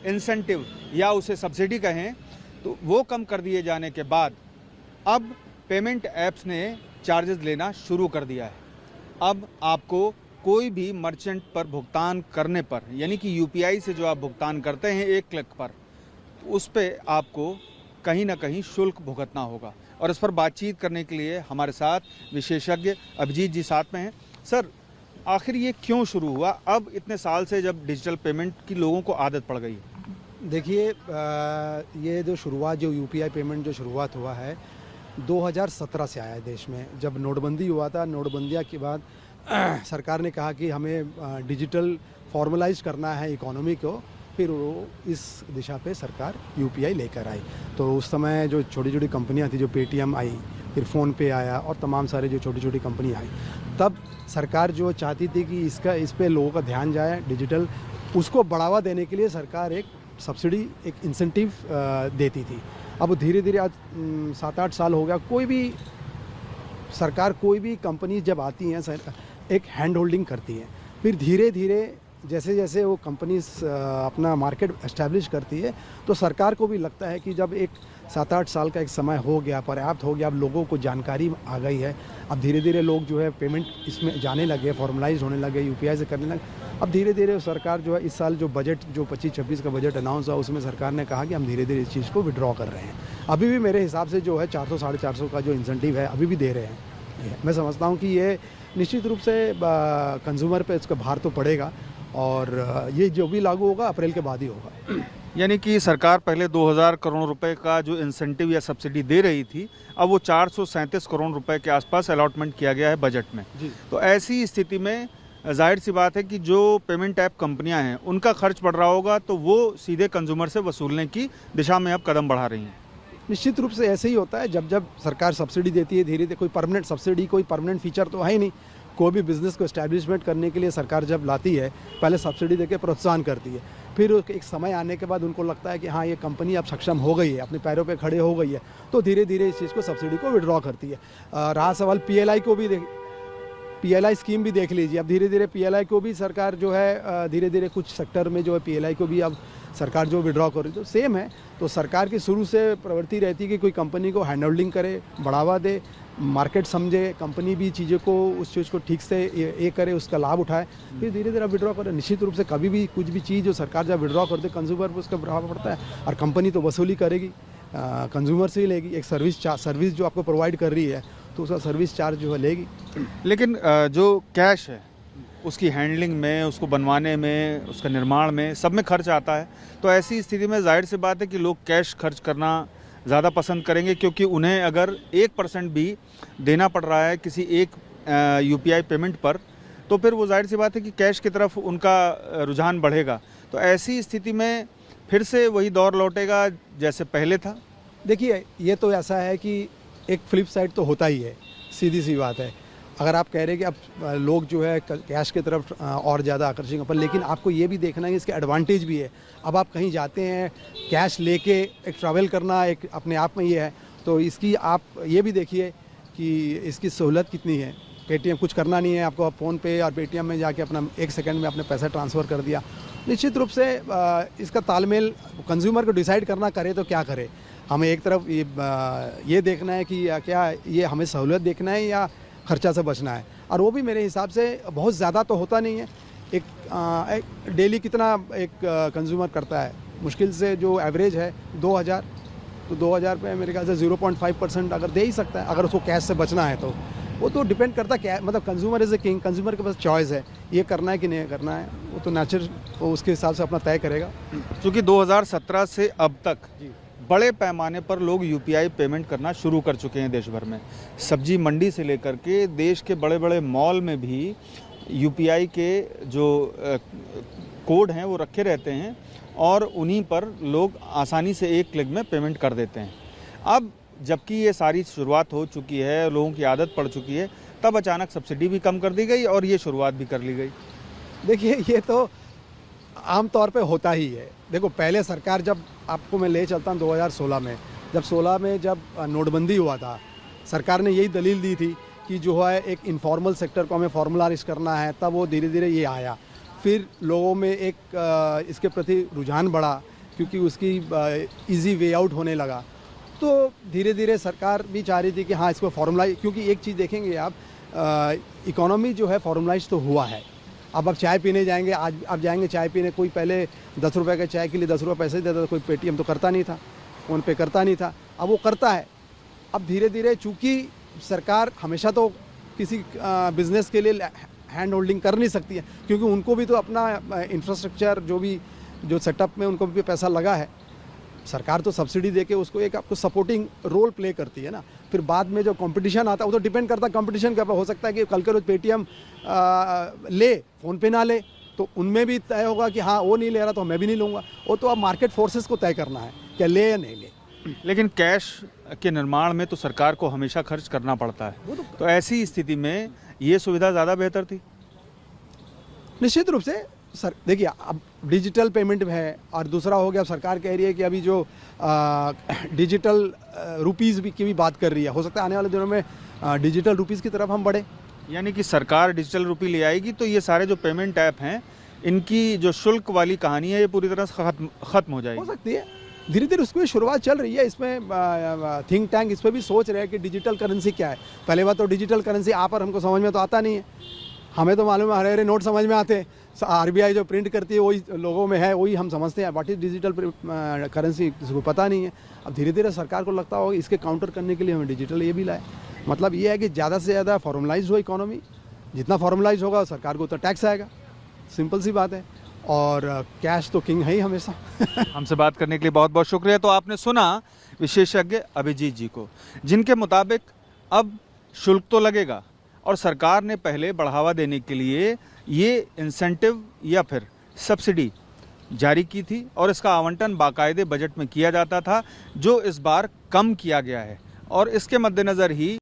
Incentive या उसे subsidy कहें, तो वो कम कर दिए जाने के बाद अब पेमेंट ऐप्स ने चार्जेस लेना शुरू कर दिया है। अब आपको कोई भी मर्चेंट पर भुगतान करने पर, यानी कि यूपीआई से जो आप भुगतान करते हैं एक क्लिक पर, उस पे आपको कहीं ना कहीं शुल्क भुगतना होगा। और इस पर बातचीत करने के लिए हमारे साथ विशेषज्ञ अभिजीत जी साथ में हैं। सर, आखिर ये क्यों शुरू हुआ अब इतने साल से, जब डिजिटल पेमेंट की लोगों को आदत पड़ गई? देखिए, ये जो शुरुआत, जो यूपीआई पेमेंट जो शुरुआत हुआ है 2017 से आया है देश में। जब नोटबंदी हुआ था, नोटबंदी के बाद सरकार ने कहा कि हमें डिजिटल फॉर्मलाइज करना है इकोनॉमी को, फिर वो इस दिशा पे सरकार यूपीआई लेकर आई। तो उस समय जो छोटी छोटी कंपनियां थी, जो पेटीएम आई, फिर फ़ोन पे आया और तमाम सारे जो छोटी छोटी कंपनी आई, तब सरकार जो चाहती थी कि इस पे लोगों का ध्यान जाए डिजिटल, उसको बढ़ावा देने के लिए सरकार एक सब्सिडी, एक इंसेंटिव देती थी। अब धीरे धीरे आज 7-8 साल हो गया, कोई भी सरकार, कोई भी कंपनी जब आती हैं एक हैंड होल्डिंग करती है, फिर धीरे धीरे जैसे जैसे वो कंपनीज अपना मार्केट एस्टैब्लिश करती है, तो सरकार को भी लगता है कि जब एक 7-8 साल का एक समय हो गया, पर्याप्त हो गया, अब लोगों को जानकारी आ गई है, अब धीरे धीरे लोग जो है पेमेंट इसमें जाने लगे, फॉर्मलाइज होने लगे, यूपीआई से करने लगे। अब धीरे धीरे सरकार जो है इस साल जो बजट, जो 25-26 का बजट अनाउंस हुआ, उसमें सरकार ने कहा कि हम धीरे धीरे इस चीज़ को विड्रॉ कर रहे हैं। अभी भी मेरे हिसाब से जो है 400-450 का जो इंसेंटिव है अभी भी दे रहे हैं। मैं समझता हूँ कि ये निश्चित रूप से कंज्यूमर पे इसका भार तो पड़ेगा, और ये जो भी लागू होगा अप्रैल के बाद ही होगा। यानी कि सरकार पहले 2000 करोड़ रुपए का जो इंसेंटिव या सब्सिडी दे रही थी, अब वो 437 करोड़ रुपए के आसपास अलॉटमेंट किया गया है बजट में जी। तो ऐसी स्थिति में जाहिर सी बात है कि जो पेमेंट ऐप कंपनियां हैं उनका खर्च बढ़ रहा होगा, तो वो सीधे कंज्यूमर से वसूलने की दिशा में अब कदम बढ़ा रही हैं। निश्चित रूप से ऐसे ही होता है, जब जब सरकार सब्सिडी देती है धीरे धीरे, कोई परमानेंट सब्सिडी, कोई परमानेंट फीचर तो है ही नहीं। कोई भी बिज़नेस को एस्टैब्लिशमेंट करने के लिए सरकार जब लाती है, पहले सब्सिडी देके प्रोत्साहन करती है, फिर एक समय आने के बाद उनको लगता है कि हाँ, ये कंपनी अब सक्षम हो गई है, अपने पैरों पे खड़े हो गई है, तो धीरे धीरे इस चीज़ को, सब्सिडी को विड्रॉ करती है। रहा सवाल पीएलआई को भी पीएलआई स्कीम भी देख लीजिए। अब धीरे धीरे पीएलआई को भी सरकार जो है धीरे धीरे कुछ सेक्टर में जो है पीएलआई को भी अब सरकार जो विड्रॉ कर रही है, तो सेम है। तो सरकार की शुरू से प्रवृत्ति रहती है कि कोई कंपनी को हैंड होल्डिंग करे, बढ़ावा दे, मार्केट समझे, कंपनी भी चीज़ों को, उस चीज़ को ठीक से ये करे, उसका लाभ उठाए, फिर धीरे धीरे विड्रॉ करे। निश्चित रूप से कभी भी कुछ भी चीज़ जो सरकार जब विड्रॉ करते, कंज्यूमर पर उसका प्रभाव पड़ता है, और कंपनी तो वसूली करेगी, कंज्यूमर से ही लेगी। एक सर्विस जो आपको प्रोवाइड कर रही है, तो उसका सर्विस चार्ज जो है लेगी। लेकिन जो कैश है उसकी हैंडलिंग में, उसको बनवाने में, उसका निर्माण में, सब में खर्च आता है। तो ऐसी स्थिति में जाहिर सी बात है कि लोग कैश खर्च करना ज़्यादा पसंद करेंगे, क्योंकि उन्हें अगर 1% भी देना पड़ रहा है किसी एक यूपीआई पेमेंट पर, तो फिर वो जाहिर सी बात है कि कैश की तरफ उनका रुझान बढ़ेगा। तो ऐसी स्थिति में फिर से वही दौर लौटेगा जैसे पहले था। देखिए, ये तो ऐसा है कि एक फ्लिप साइड तो होता ही है, सीधी सी बात है। अगर आप कह रहे हैं कि अब लोग जो है कैश की तरफ और ज़्यादा आकर्षित, पर लेकिन आपको ये भी देखना है कि इसके एडवांटेज भी है। अब आप कहीं जाते हैं, कैश लेके एक ट्रैवल करना एक अपने आप में ये है, तो इसकी आप ये भी देखिए कि इसकी सहूलत कितनी है। पेटीएम कुछ करना नहीं है आपको, आप फ़ोन पे और पेटीएम में जाके अपना 1 सेकंड में अपने पैसा ट्रांसफ़र कर दिया। निश्चित रूप से इसका तालमेल कंज्यूमर को डिसाइड करना, करे तो क्या करे। हमें एक तरफ ये देखना है कि क्या ये हमें सहूलत देखना है या खर्चा से बचना है, और वो भी मेरे हिसाब से बहुत ज़्यादा तो होता नहीं है। एक डेली कितना एक कंज्यूमर करता है, मुश्किल से जो एवरेज है 2000, तो 2000 पे मेरे ख्याल से 0.5% अगर दे ही सकता है, अगर उसको कैश से बचना है तो। वो तो डिपेंड करता है, क्या मतलब consumer is a king, consumer के पास चॉइस है, ये करना है कि नहीं करना है, वो तो नेचर उसके हिसाब से अपना तय करेगा। क्योंकि 2017 से अब तक बड़े पैमाने पर लोग यूपीआई पेमेंट करना शुरू कर चुके हैं देश भर में। सब्जी मंडी से लेकर के देश के बड़े बड़े मॉल में भी यूपीआई के जो कोड हैं वो रखे रहते हैं, और उन्हीं पर लोग आसानी से एक क्लिक में पेमेंट कर देते हैं। अब जबकि ये सारी शुरुआत हो चुकी है, लोगों की आदत पड़ चुकी है, तब अचानक सब्सिडी भी कम कर दी गई और ये शुरुआत भी कर ली गई। देखिए, ये तो आम तौर पे होता ही है। देखो, पहले सरकार, जब आपको मैं ले चलता हूँ 2016 में, जब नोटबंदी हुआ था, सरकार ने यही दलील दी थी कि जो है एक इनफॉर्मल सेक्टर को हमें फॉर्मलाइज करना है, तब वो धीरे धीरे ये आया। फिर लोगों में एक इसके प्रति रुझान बढ़ा, क्योंकि उसकी इजी वे आउट होने लगा। तो धीरे धीरे सरकार भी चाह रही थी कि हाँ इसको फॉर्मलाइज, क्योंकि एक चीज़ देखेंगे आप, इकोनॉमी जो है फॉर्मलाइज तो हुआ है। अब चाय पीने जाएंगे, आज अब जाएंगे चाय पीने, कोई पहले 10 रुपये के चाय के लिए 10 रुपये पैसे देता था, कोई पेटीएम तो करता नहीं था, फ़ोन पे करता नहीं था, अब वो करता है। अब धीरे धीरे चूँकि सरकार हमेशा तो किसी बिज़नेस के लिए हैंड होल्डिंग कर नहीं सकती है, क्योंकि उनको भी तो अपना इंफ्रास्ट्रक्चर जो सेटअप में उनको भी पैसा लगा है। सरकार तो सब्सिडी देके उसको एक आपको सपोर्टिंग रोल प्ले करती है ना। फिर बाद में जो कंपटीशन आता है वो तो डिपेंड करता है कंपटीशन के ऊपर। हो सकता है कि कल के रोज पेटीएम ले, फ़ोन पे ना ले, तो उनमें भी तय होगा कि हाँ वो नहीं ले रहा तो मैं भी नहीं लूँगा। वो तो अब मार्केट फोर्सेस को तय करना है क्या ले या नहीं ले। लेकिन कैश के निर्माण में तो सरकार को हमेशा खर्च करना पड़ता है, तो ऐसी स्थिति में ये सुविधा ज़्यादा बेहतर थी। निश्चित रूप से सर देखिए, अब डिजिटल पेमेंट है और दूसरा हो गया, सरकार कह रही है कि अभी जो डिजिटल रुपीज़ की भी बात कर रही है। हो सकता है आने वाले दिनों में डिजिटल रुपीज़ की तरफ हम बढ़े, यानी कि सरकार डिजिटल रुपी ले आएगी तो ये सारे जो पेमेंट ऐप हैं इनकी जो शुल्क वाली कहानी है ये पूरी तरह से खत्म हो जाएगी। हो सकती है धीरे धीरे उसकी शुरुआत चल रही है। इसमें थिंक टैंक इस पर भी सोच रहे हैं कि डिजिटल करेंसी क्या है। पहले बात तो डिजिटल करेंसी आप और हमको समझ में तो आता नहीं है, हमें तो मालूम है हरे हरे नोट समझ में आते हैं, आरबीआई जो प्रिंट करती है वही लोगों में है, वही हम समझते हैं। व्हाट इज डिजिटल करेंसी किसी को पता नहीं है। अब धीरे धीरे सरकार को लगता होगा इसके काउंटर करने के लिए हमें डिजिटल ये भी लाए। मतलब ये है कि ज़्यादा से ज़्यादा फॉर्मलाइज हो इकोनॉमी, जितना फॉर्मलाइज होगा सरकार को उतना टैक्स आएगा, सिंपल सी बात है। और कैश तो किंग है ही हमेशा। हमसे बात करने के लिए बहुत बहुत शुक्रिया। तो आपने सुना विशेषज्ञ अभिजीत जी को, जिनके मुताबिक अब शुल्क तो लगेगा और सरकार ने पहले बढ़ावा देने के लिए ये इंसेंटिव या फिर सब्सिडी जारी की थी और इसका आवंटन बाकायदे बजट में किया जाता था, जो इस बार कम किया गया है। और इसके मद्देनज़र ही